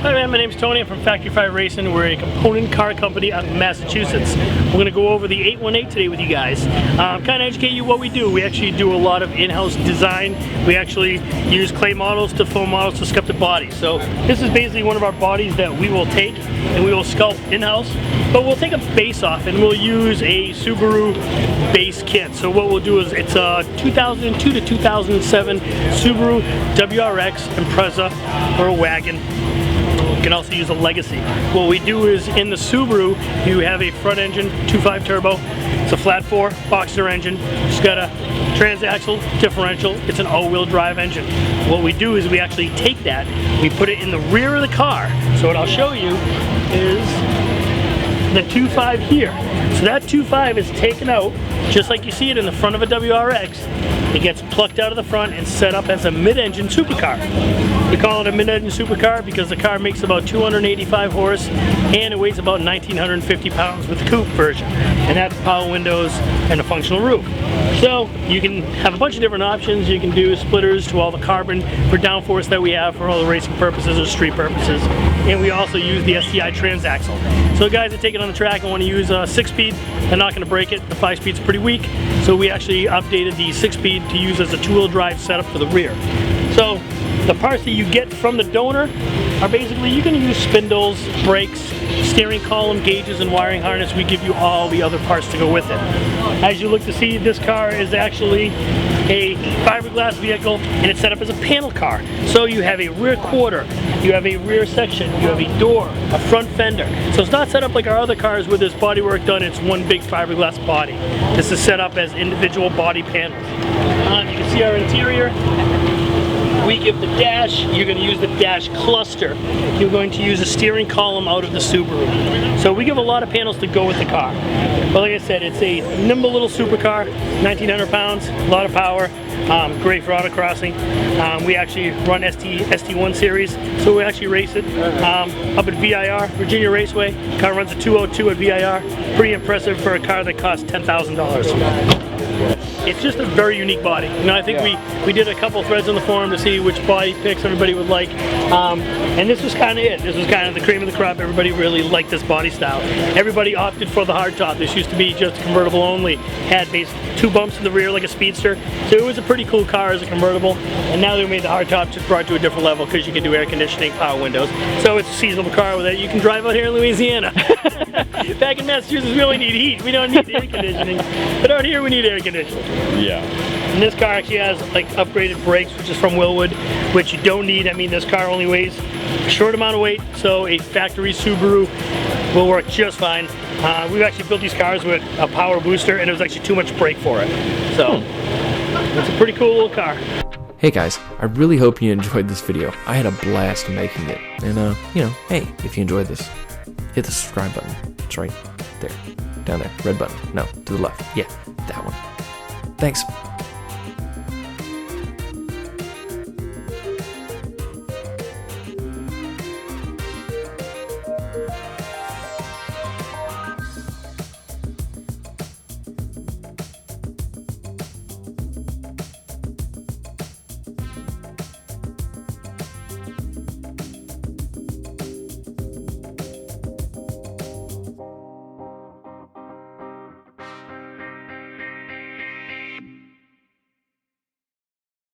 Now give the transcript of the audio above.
Hi man, my name's Tony. I'm from Factory 5 Racing. We're a component car company out of Massachusetts. We're going to go over the 818 today with you guys. Kind of educate you what we do. We actually do a lot of in-house design. We actually use clay models to foam models to sculpt the body. So this is basically one of our bodies that we will take and we will sculpt in-house. But we'll take a base off and we'll use a Subaru Base Kit. So what we'll do is it's a 2002 to 2007 Subaru WRX Impreza or a wagon. You can also use a Legacy. What we do is in the Subaru, you have a front engine, 2.5 turbo. It's a flat 4 Boxster engine. It's got a transaxle differential. It's an all-wheel drive engine. What we do is we actually take that, we put it in the rear of the car. So what I'll show you is the 2.5 here. So that 2.5 is taken out, just like you see it in the front of a WRX. It gets plucked out of the front and set up as a mid-engine supercar. We call it a mid-engine supercar because the car makes about 285 horse and it weighs about 1,950 pounds with the Coupe version. And that's power windows and a functional roof. So you can have a bunch of different options. You can do splitters to all the carbon for downforce that we have for all the racing purposes or street purposes. And we also use the Sti Transaxle. So guys that take it on the track and want to use a 6-speed, they're not going to break it. The 5-speed's pretty weak. So we actually updated the 6-speed to use as a 2-wheel drive setup for the rear. So the parts that you get from the donor are basically, you can use spindles, brakes, steering column, gauges, and wiring harness. We give you all the other parts to go with it. As you look to see, this car is actually a fiberglass vehicle and it's set up as a panel car. So you have a rear quarter, you have a rear section, you have a door, a front fender. So it's not set up like our other cars where there's bodywork done, it's one big fiberglass body. This is set up as individual body panels. You can see our interior. We give the dash, you're going to use the dash cluster. You're going to use a steering column out of the Subaru. So we give a lot of panels to go with the car. But like I said, it's a nimble little supercar, 1,900 pounds, a lot of power, great for autocrossing. We actually run ST1 series, so we actually race it up at VIR, Virginia Raceway. Car runs a 202 at VIR. Pretty impressive for a car that costs $10,000. It's just a very unique body. You know, I think we did a couple threads on the forum to see which body picks everybody would like, and this was kind of it. This was kind of the cream of the crop. Everybody really liked this body style. Everybody opted for the hardtop. This used to be just convertible only. Had basically 2 bumps in the rear like a speedster, so it was a pretty cool car as a convertible. And now that we made the hardtop, just brought it to a different level because you can do air conditioning, power windows. So it's a seasonal car with it. You can drive out here in Louisiana. Back in Massachusetts, we only need heat. We don't need air conditioning, but out here we need air conditioning. Yeah. And this car actually has like upgraded brakes, which is from Willwood, which you don't need. I mean, this car only weighs a short amount of weight, so a factory Subaru will work just fine. We've actually built these cars with a power booster, and it was actually too much brake for it. So it's a pretty cool little car. Hey guys, I really hope you enjoyed this video. I had a blast making it. And you know, hey, if you enjoyed this, hit the subscribe button. It's right there. Down there. Red button. No, to the left. Yeah, that one. Thanks.